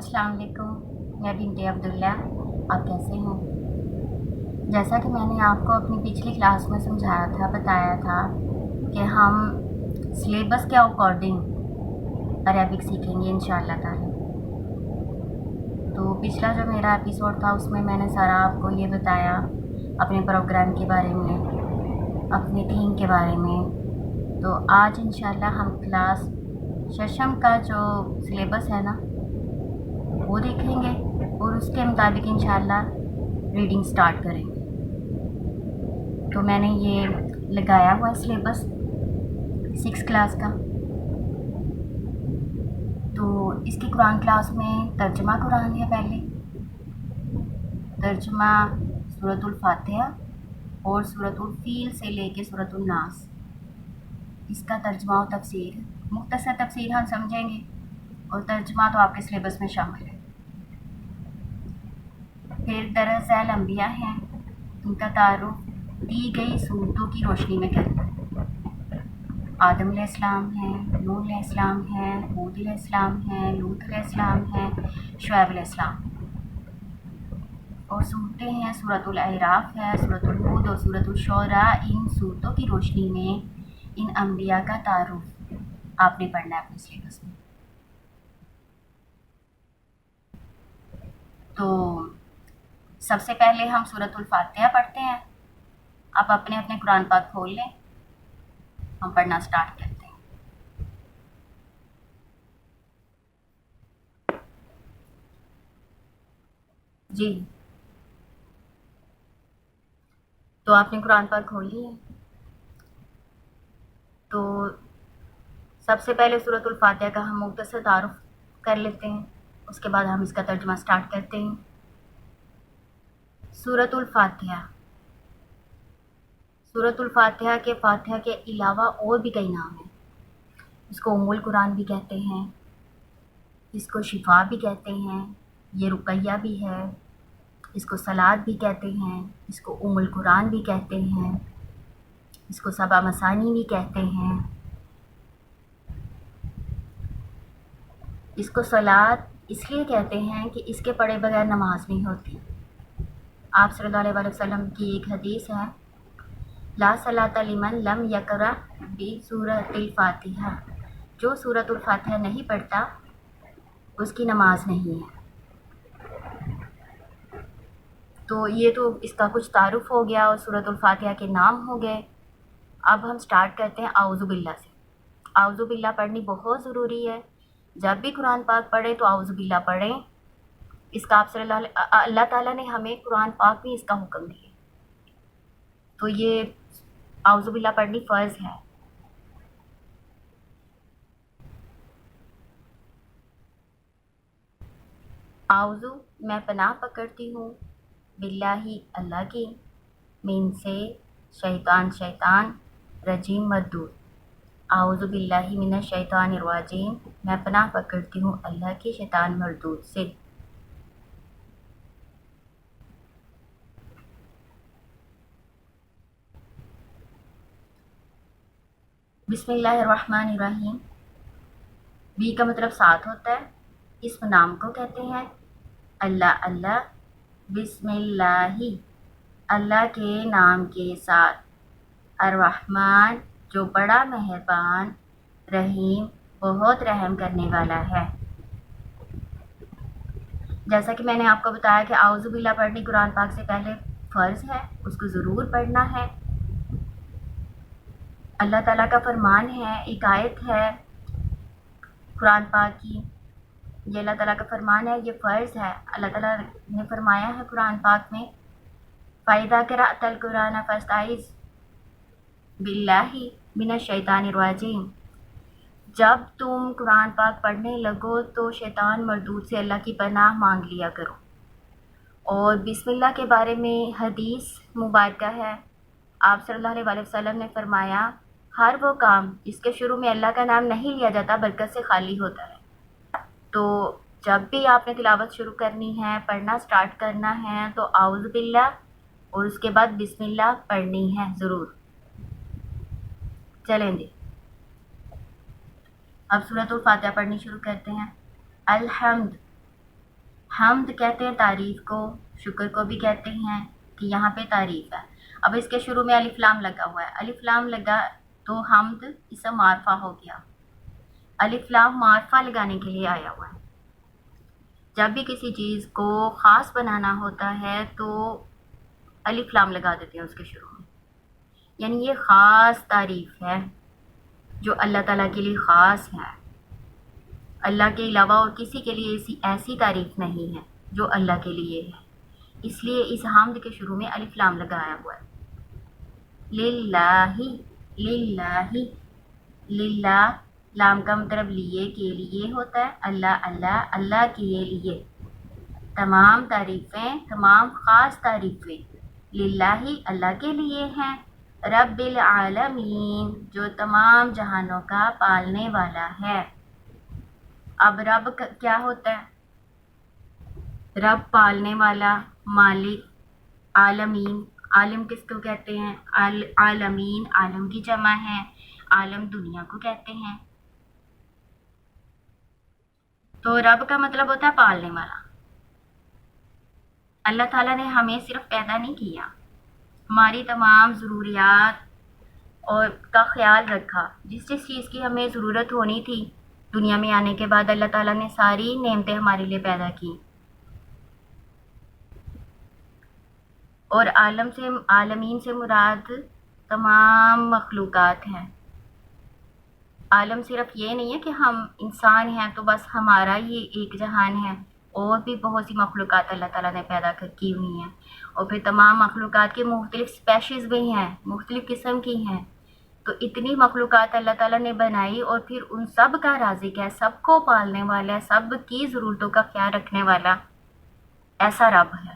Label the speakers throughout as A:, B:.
A: السلام علیکم، میں بنت عبداللہ۔ آپ کیسے ہیں؟ جیسا کہ میں نے آپ کو اپنی پچھلی کلاس میں سمجھایا تھا، بتایا تھا کہ ہم سلیبس کے اکارڈنگ عربک سیکھیں گے انشاءاللہ تعالی۔ تو پچھلا جو میرا ایپیسوڈ تھا اس میں نے سارا آپ کو یہ بتایا اپنے پروگرام کے بارے میں، اپنے تھیم کے بارے میں۔ تو آج انشاءاللہ ہم کلاس ششم کا جو سلیبس ہے نا وہ دیکھیں گے اور اس کے مطابق انشاءاللہ ریڈنگ سٹارٹ کریں گے۔ تو میں نے یہ لگایا ہوا ہے سلیبس 6 کلاس کا۔ تو اس کی قرآن کلاس میں ترجمہ قرآن ہے، پہلے ترجمہ سورۃ الفاتحہ اور سورۃ الفیل سے لے کے سورۃ الناس، اس کا ترجمہ و تفسیر، مختصر تفسیر ہم سمجھیں گے اور ترجمہ تو آپ کے سلیبس میں شامل ہے۔ پھر درس ذیل انبیاء ہیں، ان کا تعارف دی گئی صورتوں کی روشنی میں کرنا ہے۔ آدم علیہ السلام ہیں، نوح علیہ السلام ہیں، ہود علیہ السلام ہیں، لوط علیہ السلام ہیں، شعیب علیہ السلام۔ اور صورتیں ہیں سورۃ الاعراف ہے، سورۃ الہود اور سورۃ الشعراء۔ ان صورتوں کی روشنی میں ان انبیاء کا تعارف آپ نے پڑھنا ہے اپنے سلیبس میں۔ تو سب سے پہلے ہم سورۃ الفاتحہ پڑھتے ہیں۔ آپ اپنے اپنے قرآن پاک کھول لیں، ہم پڑھنا سٹارٹ کرتے ہیں۔ جی، تو آپ نے قرآن پاک کھول لی ہے۔ تو سب سے پہلے سورۃ الفاتحہ کا ہم مختصر تعارف کر لیتے ہیں، اس کے بعد ہم اس کا ترجمہ سٹارٹ کرتے ہیں۔ سورۃ الفاتحہ، سورۃ الفاتحہ کے فاتحہ کے علاوہ اور بھی کئی نام ہیں۔ اس کو ام القرآن بھی کہتے ہیں، اس کو شفا بھی کہتے ہیں، یہ رقیہ بھی ہے، اس کو صلات بھی کہتے ہیں، اس کو ام القرآن بھی کہتے ہیں، اس کو سبع مثانی بھی کہتے ہیں۔ اس کو صلات اس لیے کہتے ہیں کہ اس کے پڑھے بغیر نماز نہیں ہوتی۔ آپ صلی اللہ علیہ وسلم کی ایک حدیث ہے، لا صلاۃ لمن لم یقرأ بسورۃ الفاتحہ، جو سورۃ الفاتحہ نہیں پڑھتا اس کی نماز نہیں ہے۔ تو یہ تو اس کا کچھ تعارف ہو گیا اور سورۃ الفاتحہ کے نام ہو گئے۔ اب ہم سٹارٹ کرتے ہیں اعوذ باللہ سے۔ اعوذ باللہ پڑھنی بہت ضروری ہے، جب بھی قرآن پاک پڑھیں تو اعوذ باللہ پڑھیں۔ اس کا آپ صلی اللہ تعالیٰ نے ہمیں قرآن پاک میں اس کا حکم دیا، تو یہ اعوذ باللہ پڑھنی فرض ہے۔ اعوذ میں پناہ پکڑتی ہوں، باللہ اللہ کی، من سے شیطان رجیم مردود، اعوذ باللہ من الشیطان الرجیم، میں پناہ پکڑتی ہوں اللہ کی شیطان مردود سے۔ بسم اللہ الرحمن الرحیم، بی کا مطلب ساتھ ہوتا ہے، اسم نام کو کہتے ہیں۔ اللہ، بسم اللہ، اللہ کے نام کے ساتھ، الرحمن جو بڑا مہربان، رحیم بہت رحم کرنے والا ہے۔ جیسا کہ میں نے آپ کو بتایا کہ اعوذ باللہ پڑھنی قرآن پاک سے پہلے فرض ہے، اس کو ضرور پڑھنا ہے۔ اللہ تعالیٰ کا فرمان ہے، ایک آیت ہے قرآن پاک کی، یہ اللہ تعالیٰ کا فرمان ہے، یہ فرض ہے۔ اللہ تعالیٰ نے فرمایا ہے قرآن پاک میں، فَإِذَا قَرَأْتَ الْقُرْآنَ فَاسْتَعِذْ بِاللَّهِ مِنَ الشَّيْطَانِ الرَّجِيمِ، جب تم قرآن پاک پڑھنے لگو تو شیطان مردود سے اللہ کی پناہ مانگ لیا کرو۔ اور بسم اللہ کے بارے میں حدیث مبارکہ ہے، آپ صلی اللہ علیہ وسلم نے فرمایا، ہر وہ کام جس کے شروع میں اللہ کا نام نہیں لیا جاتا برکت سے خالی ہوتا ہے۔ تو جب بھی آپ نے تلاوت شروع کرنی ہے، پڑھنا سٹارٹ کرنا ہے، تو اعوذ باللہ اور اس کے بعد بسم اللہ پڑھنی ہے ضرور۔ چلیں جی، اب سورۃ الفاتحہ پڑھنی شروع کرتے ہیں۔ الحمد حمد کہتے ہیں تعریف کو، شکر کو بھی کہتے ہیں کہ یہاں پہ تعریف ہے۔ اب اس کے شروع میں الف لام لگا ہوا ہے، الف لام لگا تو حمد اسم معرفہ ہو گیا۔ الف لام معرفہ لگانے کے لیے آیا ہوا ہے۔ جب بھی کسی چیز کو خاص بنانا ہوتا ہے تو الف لام لگا دیتے ہیں اس کے شروع میں، یعنی یہ خاص تعریف ہے جو اللہ تعالیٰ کے لیے خاص ہے۔ اللہ کے علاوہ اور کسی کے لیے ایسی تعریف نہیں ہے جو اللہ کے لیے ہے، اس لیے اس حمد کے شروع میں الف لام لگایا ہوا ہے۔ للہ، للہ، للہ لام کا مطلب لیے کے لیے ہوتا ہے، اللہ اللہ اللہ کے لیے۔ تمام تعریفیں، تمام خاص تعریفیں للہ اللہ کے لیے ہیں، رب العالمین جو تمام جہانوں کا پالنے والا ہے۔ اب رب کیا ہوتا ہے؟ رب پالنے والا، مالک، عالمین، عالم کس کو کہتے ہیں؟ عالمین عالم کی جمع ہے، عالم دنیا کو کہتے ہیں۔ تو رب کا مطلب ہوتا ہے پالنے والا۔ اللہ تعالیٰ نے ہمیں صرف پیدا نہیں کیا، ہماری تمام ضروریات اور کا خیال رکھا، جس چیز کی ہمیں ضرورت ہونی تھی دنیا میں آنے کے بعد اللہ تعالیٰ نے ساری نعمتیں ہمارے لیے پیدا کی۔ اور عالمین سے مراد تمام مخلوقات ہیں۔ عالم صرف یہ نہیں ہے کہ ہم انسان ہیں تو بس ہمارا یہ ایک جہان ہے، اور بھی بہت سی مخلوقات اللہ تعالیٰ نے پیدا کی ہوئی ہیں، اور پھر تمام مخلوقات کی مختلف اسپیشیز بھی ہیں، مختلف قسم کی ہیں۔ تو اتنی مخلوقات اللہ تعالیٰ نے بنائی اور پھر ان سب کا رازق ہے، سب کو پالنے والا ہے، سب کی ضرورتوں کا خیال رکھنے والا ایسا رب ہے۔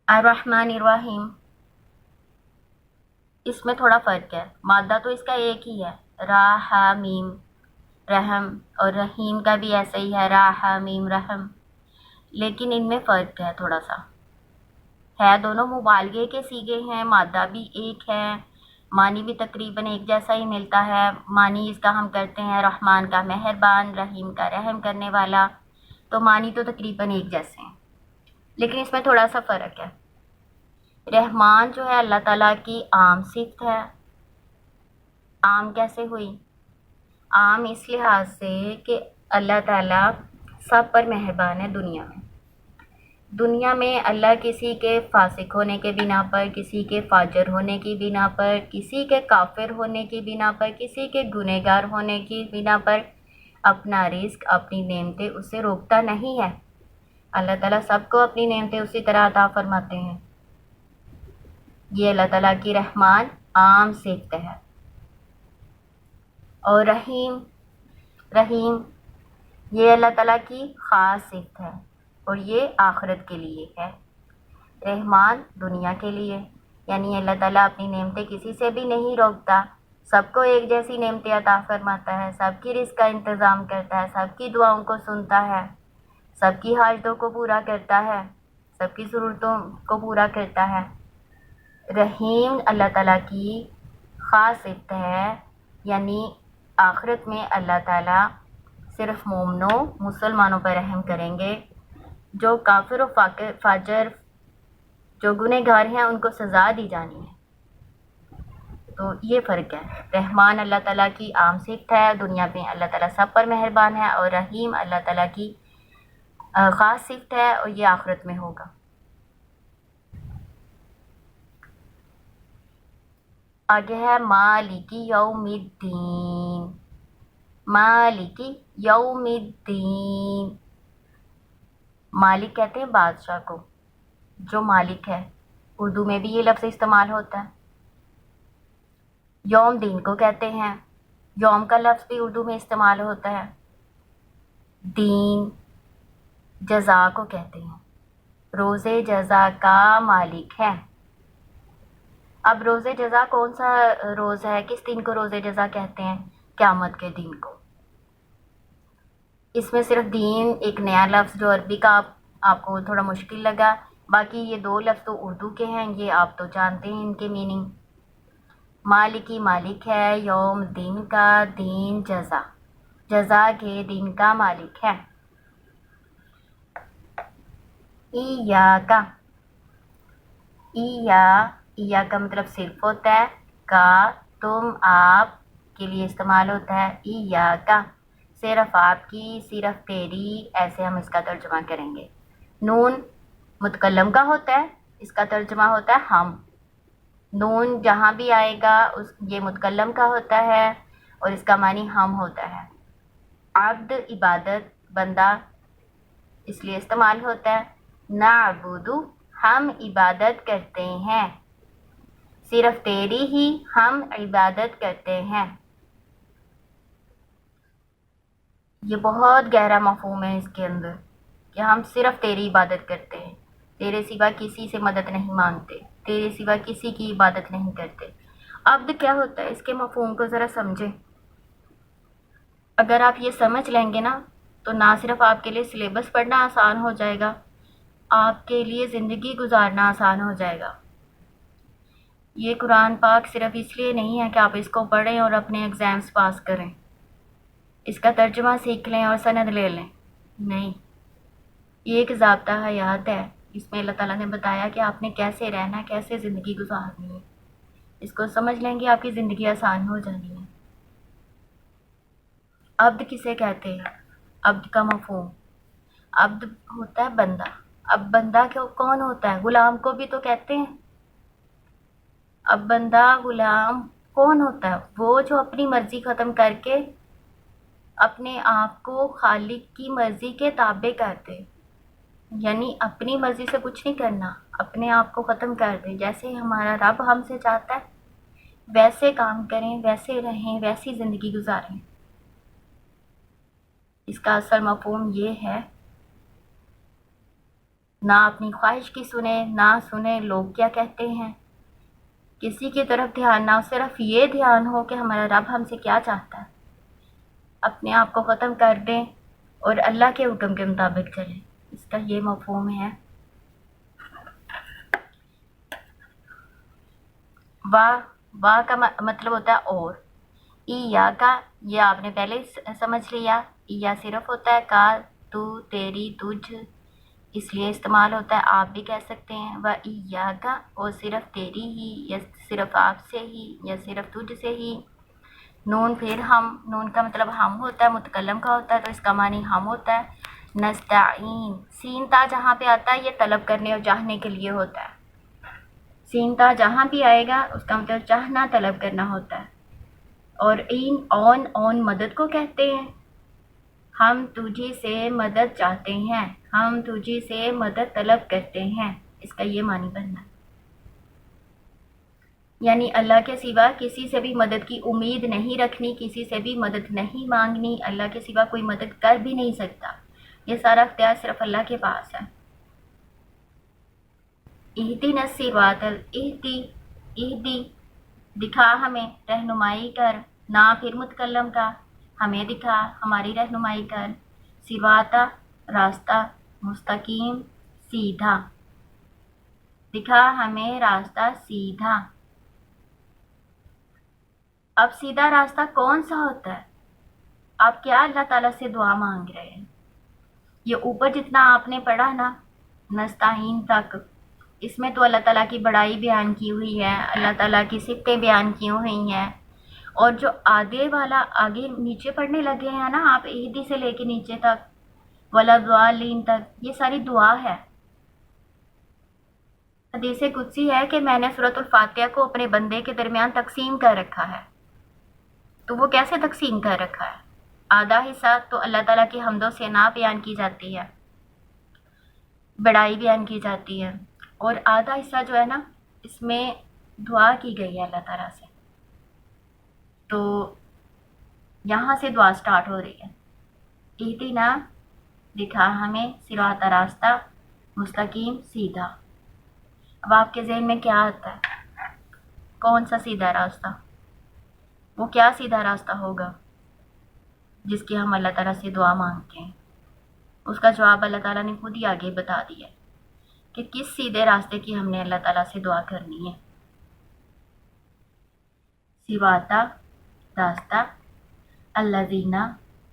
A: الرحمن الرحیم، اس میں تھوڑا فرق ہے، مادہ تو اس کا ایک ہی ہے، راحمیم رحم، اور رحیم کا بھی ایسا ہی ہے، راحمیم رحم، لیکن ان میں فرق ہے تھوڑا سا، ہے دونوں مبالغے کے صیغے ہیں، مادہ بھی ایک ہے، معنی بھی تقریباً ایک جیسا ہی ملتا ہے۔ معنی اس کا ہم کرتے ہیں رحمان کا مہربان، رحیم کا رحم کرنے والا، تو معنی تو تقریباً ایک جیسے ہیں، لیکن اس میں تھوڑا سا فرق ہے۔ رحمان جو ہے اللہ تعالیٰ کی عام صفت ہے۔ عام کیسے ہوئی؟ عام اس لحاظ سے کہ اللہ تعالیٰ سب پر مہربان ہے دنیا میں اللہ کسی کے فاسق ہونے کے بنا پر، کسی کے فاجر ہونے کی بنا پر، کسی کے کافر ہونے کی بنا پر، کسی کے گنہگار ہونے کی بنا پر اپنا رزق، اپنی نعمتیں اس سے روکتا نہیں ہے۔ اللہ تعالیٰ سب کو اپنی نعمتیں اسی طرح عطا فرماتے ہیں۔ یہ اللہ تعالیٰ کی رحمان عام صفت ہے۔ اور رحیم یہ اللہ تعالیٰ کی خاص صفت ہے، اور یہ آخرت کے لیے ہے۔ رحمان دنیا کے لیے، یعنی اللہ تعالیٰ اپنی نعمتیں کسی سے بھی نہیں روکتا، سب کو ایک جیسی نعمتیں عطا فرماتا ہے، سب کی رزق کا انتظام کرتا ہے، سب کی دعاؤں کو سنتا ہے، سب کی حاجتوں کو پورا کرتا ہے، سب کی ضرورتوں کو پورا کرتا ہے۔ رحیم اللہ تعالیٰ کی خاص صفت ہے، یعنی آخرت میں اللہ تعالیٰ صرف مومنوں مسلمانوں پر رحم کریں گے، جو کافر و فاجر جو گنہگار ہیں ان کو سزا دی جانی ہے۔ تو یہ فرق ہے، رحمان اللہ تعالیٰ کی عام صفت ہے، دنیا میں اللہ تعالیٰ سب پر مہربان ہے، اور رحیم اللہ تعالیٰ کی خاص صفت ہے، اور یہ آخرت میں ہوگا۔ آگے ہے مالک یوم الدین، مالک یوم الدین، مالک کہتے ہیں بادشاہ کو، جو مالک ہے، اردو میں بھی یہ لفظ استعمال ہوتا ہے۔ یوم دین کو کہتے ہیں، یوم کا لفظ بھی اردو میں استعمال ہوتا ہے۔ دین جزا کو کہتے ہیں، روز جزا کا مالک ہے۔ اب روز جزا کون سا روز ہے، کس دن کو روز جزا کہتے ہیں؟ قیامت کے دن کو۔ اس میں صرف دین ایک نیا لفظ جو عربی کا آپ کو تھوڑا مشکل لگا، باقی یہ دو لفظ تو اردو کے ہیں، یہ آپ تو جانتے ہیں ان کے میننگ۔ مالکی مالک ہے، یوم دین کا، دین جزا، جزا کے دن کا مالک ہے۔ ایاکا، ایا کا مطلب صرف ہوتا ہے، کا تم آپ کے لیے استعمال ہوتا ہے، ایاکا صرف آپ کی، صرف تیری، ایسے ہم اس کا ترجمہ کریں گے۔ نون متکلم کا ہوتا ہے، اس کا ترجمہ ہوتا ہے ہم۔ نون جہاں بھی آئے گا یہ متکلم کا ہوتا ہے اور اس کا معنی ہم ہوتا ہے۔ عبد عبادت، بندہ، اس لیے استعمال ہوتا ہے۔ نعبد ہم عبادت کرتے ہیں، صرف تیری ہی ہم عبادت کرتے ہیں۔ یہ بہت گہرا مفہوم ہے اس کے اندر کہ ہم صرف تیری عبادت کرتے ہیں، تیرے سوا کسی سے مدد نہیں مانگتے، تیرے سوا کسی کی عبادت نہیں کرتے۔ عبد کیا ہوتا ہے اس کے مفہوم کو ذرا سمجھیں۔ اگر آپ یہ سمجھ لیں گے نا تو نہ صرف آپ کے لیے سلیبس پڑھنا آسان ہو جائے گا، آپ کے لیے زندگی گزارنا آسان ہو جائے گا۔ یہ قرآن پاک صرف اس لیے نہیں ہے کہ آپ اس کو پڑھیں اور اپنے ایگزامس پاس کریں، اس کا ترجمہ سیکھ لیں اور سند لے لیں، نہیں، یہ ایک ضابطہ حیات ہے۔ اس میں اللہ تعالیٰ نے بتایا کہ آپ نے کیسے رہنا ہے، کیسے زندگی گزارنی ہے۔ اس کو سمجھ لیں گے آپ کی زندگی آسان ہو جانی ہے۔ عبد کسے کہتے ہیں؟ عبد کا مفہوم، عبد ہوتا ہے بندہ۔ اب بندہ کون ہوتا ہے؟ غلام کو بھی تو کہتے ہیں۔ اب بندہ غلام کون ہوتا ہے؟ وہ جو اپنی مرضی ختم کر کے اپنے آپ کو خالق کی مرضی کے تابع کر دے، یعنی اپنی مرضی سے کچھ نہیں کرنا، اپنے آپ کو ختم کر دے۔ جیسے ہمارا رب ہم سے چاہتا ہے ویسے کام کریں، ویسے رہیں، ویسی زندگی گزاریں۔ اس کا اصل مفہوم یہ ہے، نہ اپنی خواہش کی سنیں، نہ سنیں لوگ کیا کہتے ہیں، کسی کی طرف دھیان نہ ہو، صرف یہ دھیان ہو کہ ہمارا رب ہم سے کیا چاہتا ہے۔ اپنے آپ کو ختم کر دیں اور اللہ کے حکم کے مطابق چلیں، اس کا یہ مفہوم ہے۔ واہ کا مطلب ہوتا ہے اور، ایا کا یہ آپ نے پہلے سمجھ لیا، ایا صرف ہوتا ہے، کا تو، تیری، تجھ، اس لیے استعمال ہوتا ہے، آپ بھی کہہ سکتے ہیں۔ و ایا کا اور صرف تیری ہی، یا صرف آپ سے ہی، یا صرف تجھ سے ہی۔ نون پھر ہم، نون کا مطلب ہم ہوتا ہے، متکلم کا ہوتا ہے تو اس کا معنی ہم ہوتا ہے۔ نستعین، سین تا جہاں پہ آتا ہے یہ طلب کرنے اور چاہنے کے لیے ہوتا ہے۔ سین تا جہاں بھی آئے گا اس کا مطلب چاہنا، طلب کرنا ہوتا ہے۔ اور اون مدد کو کہتے ہیں۔ ہم تجھی سے مدد چاہتے ہیں، ہم تجھی سے مدد طلب کرتے ہیں، اس کا یہ معنی بننا ہے۔ یعنی اللہ کے سوا کسی سے بھی مدد کی امید نہیں رکھنی، کسی سے بھی مدد نہیں مانگنی، اللہ کے سوا کوئی مدد کر بھی نہیں سکتا، یہ سارا اختیار صرف اللہ کے پاس ہے۔ اہدنا الصراط اہدی دکھا ہمیں، رہنمائی کر، نہ پھر متکلم کا، ہمیں دکھا، ہماری رہنمائی کر، صراطا راستہ، مستقیم سیدھا، دکھا ہمیں راستہ سیدھا۔ اب سیدھا راستہ کون سا ہوتا ہے؟ آپ کیا اللہ تعالیٰ سے دعا مانگ رہے ہیں؟ یہ اوپر جتنا آپ نے پڑھا نا نستعین تک، اس میں تو اللہ تعالیٰ کی بڑائی بیان کی ہوئی ہے، اللہ تعالیٰ کی صفتیں بیان کی ہوئی ہیں، اور جو آگے والا آگے نیچے پڑھنے لگے ہیں نا آپ، اہدی سے لے کے نیچے تک، وَلَضَّالِّينَ تک، یہ ساری دعا ہے۔ حدیث قدسی ہے کہ میں نے سورۃ الفاتحہ کو اپنے بندے کے درمیان تقسیم کر رکھا ہے۔ تو وہ کیسے تقسیم کر رکھا ہے؟ آدھا حصہ تو اللہ تعالیٰ کی حمد و ثنا بیان کی جاتی ہے، بڑائی بیان کی جاتی ہے، اور آدھا حصہ جو ہے نا اس میں دعا کی گئی ہے اللہ تعالیٰ سے۔ تو یہاں سے دعا سٹارٹ ہو رہی ہے، اہدنا دکھا ہمیں، صراط راستہ، مستقیم سیدھا۔ اب آپ کے ذہن میں کیا آتا ہے؟ کون سا سیدھا راستہ؟ وہ کیا سیدھا راستہ ہوگا جس کی ہم اللہ تعالیٰ سے دعا مانگتے ہیں؟ اس کا جواب اللہ تعالیٰ نے خود ہی آگے بتا دیا کہ کس سیدھے راستے کی ہم نے اللہ تعالیٰ سے دعا کرنی ہے۔ صراط راستہ، الذین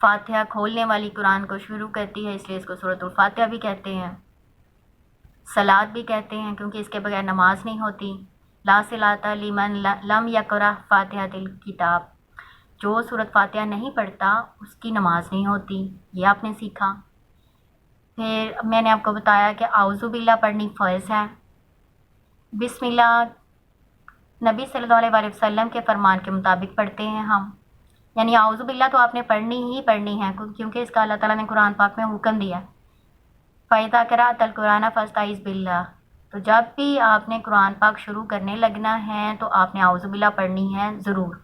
A: فاتحہ کھولنے والی قرآن کو شروع کرتی ہے، اس لیے اس کو سورۃ الفاتحہ بھی کہتے ہیں، صلاۃ بھی کہتے ہیں، کیونکہ اس کے بغیر نماز نہیں ہوتی۔ لا صلاۃ لمن لم یقرأ فاتحۃ الکتاب، جو سورۃ فاتحہ نہیں پڑھتا اس کی نماز نہیں ہوتی، یہ آپ نے سیکھا۔ پھر میں نے آپ کو بتایا کہ اعوذ باللہ پڑھنی فرض ہے۔ بسم اللہ نبی صلی اللہ علیہ وآلہ وسلم کے فرمان کے مطابق پڑھتے ہیں ہم، یعنی اعوذ باللہ تو آپ نے پڑھنی ہی پڑھنی ہے، کیونکہ اس کا اللہ تعالیٰ نے قرآن پاک میں حکم دیا۔ فَإِذَا قَرَأْتَ الْقُرْآنَ فَاسْتَعِذْ بِاللَّهِ، تو جب بھی آپ نے قرآن پاک شروع کرنے لگنا ہے تو آپ نے اعوذ باللہ پڑھنی ہے ضرور۔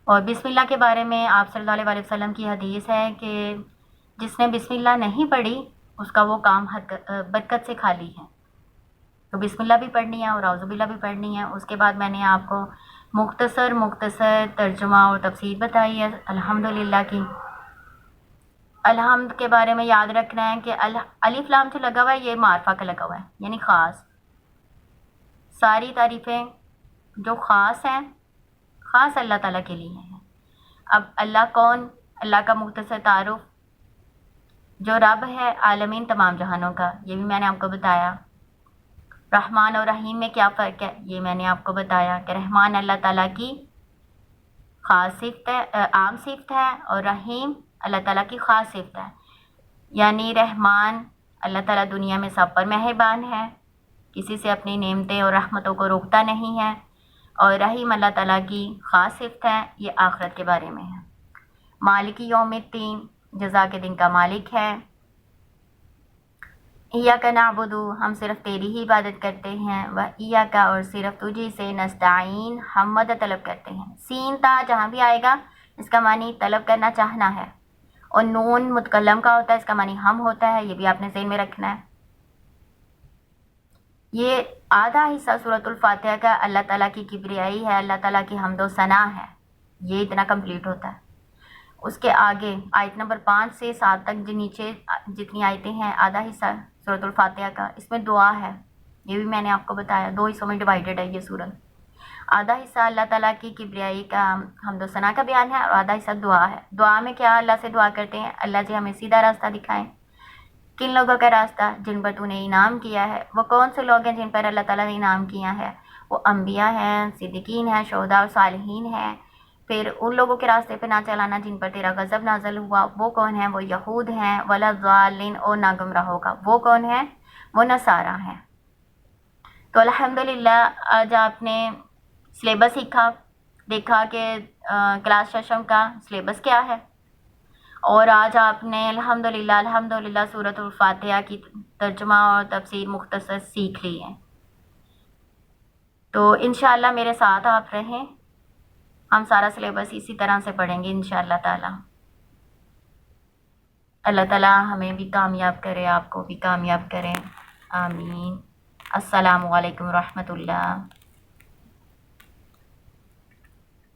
A: اور بسم اللہ کے بارے میں آپ صلی اللہ علیہ وسلم کی حدیث ہے کہ جس نے بسم اللہ نہیں پڑھی اس کا وہ کام برکت سے خالی ہے، تو بسم اللہ بھی پڑھنی ہے اور اعوذ باللہ بھی پڑھنی ہے۔ اس کے بعد میں نے آپ کو مختصر ترجمہ اور تفسیر بتائی ہے الحمدللہ کی۔ الحمد کے بارے میں یاد رکھنا ہے کہ الف لام جو لگا ہوا ہے یہ معرفہ کا لگا ہوا ہے، یعنی خاص، ساری تعریفیں جو خاص ہیں خاص اللہ تعالیٰ کے لیے ہیں۔ اب اللہ کون، اللہ کا مختصر تعارف، جو رب ہے عالمین تمام جہانوں کا، یہ بھی میں نے آپ کو بتایا۔ رحمان اور رحیم میں کیا فرق ہے، یہ میں نے آپ کو بتایا کہ رحمان اللہ تعالیٰ کی خاص صفت ہے، عام صفت ہے، اور رحیم اللہ تعالیٰ کی خاص صفت ہے، یعنی رحمان اللہ تعالیٰ دنیا میں سب پر مہربان ہے، کسی سے اپنی نعمتیں اور رحمتوں کو روکتا نہیں ہے، اور رحیم اللہ تعالیٰ کی خاص صفت ہے، یہ آخرت کے بارے میں ہے۔ مالک یوم الدین، جزا کے دن کا مالک ہے۔ ایاک نعبد، ہم صرف تیری ہی عبادت کرتے ہیں، و ایاک، اور صرف تجھی سے، نستعین، ہم مدد طلب کرتے ہیں۔ سین تا جہاں بھی آئے گا اس کا معنی طلب کرنا چاہنا ہے، اور نون متکلم کا ہوتا ہے، اس کا معنی ہم ہوتا ہے، یہ بھی آپ نے ذہن میں رکھنا ہے۔ یہ آدھا حصہ سورۃ الفاتحہ کا اللہ تعالیٰ کی کبریائی ہے، اللہ تعالیٰ کی حمد و ثنا ہے، یہ اتنا کمپلیٹ ہوتا ہے۔ اس کے آگے آیت نمبر 5 سے 7 تک جو نیچے جتنی آیتیں ہیں، آدھا حصہ سورۃ الفاتحہ کا، اس میں دعا ہے، یہ بھی میں نے آپ کو بتایا، 2 حصوں میں ڈیوائیڈڈ ہے یہ سورت۔ آدھا حصہ اللہ تعالیٰ کی کبریائی کا حمد و ثنا کا بیان ہے، اور آدھا حصہ دعا ہے۔ دعا میں کیا اللہ سے دعا کرتے ہیں، اللہ جی ہمیں سیدھا راستہ دکھائیں۔ کن لوگوں کا راستہ، جن پر تو نے انعام کیا ہے۔ وہ کون سے لوگ ہیں جن پر اللہ تعالیٰ نے انعام کیا ہے، وہ انبیاء ہیں، صدیقین ہیں، شہداء اور صالحین ہیں۔ پھر ان لوگوں کے راستے پہ نہ چلانا جن پر تیرا غضب نازل ہوا، وہ کون ہیں، وہ یہود ہیں، ولا ضالین، اور نہ گمراہ ہوگا، وہ کون ہیں، وہ نصارہ ہیں۔ تو الحمدللہ آج آپ نے سلیبس سیکھا، دیکھا کہ کلاس ششم کا سلیبس کیا ہے، اور آج آپ نے الحمدللہ سورۃ الفاتحہ کی ترجمہ اور تفسیر مختصر سیکھ لی ہے۔ تو انشاءاللہ میرے ساتھ آپ رہیں، ہم سارا سلیبس اسی طرح سے پڑھیں گے انشاءاللہ تعالی۔ اللہ تعالی ہمیں بھی کامیاب کرے، آپ کو بھی کامیاب کرے، آمین۔ السلام علیکم ورحمۃ اللہ۔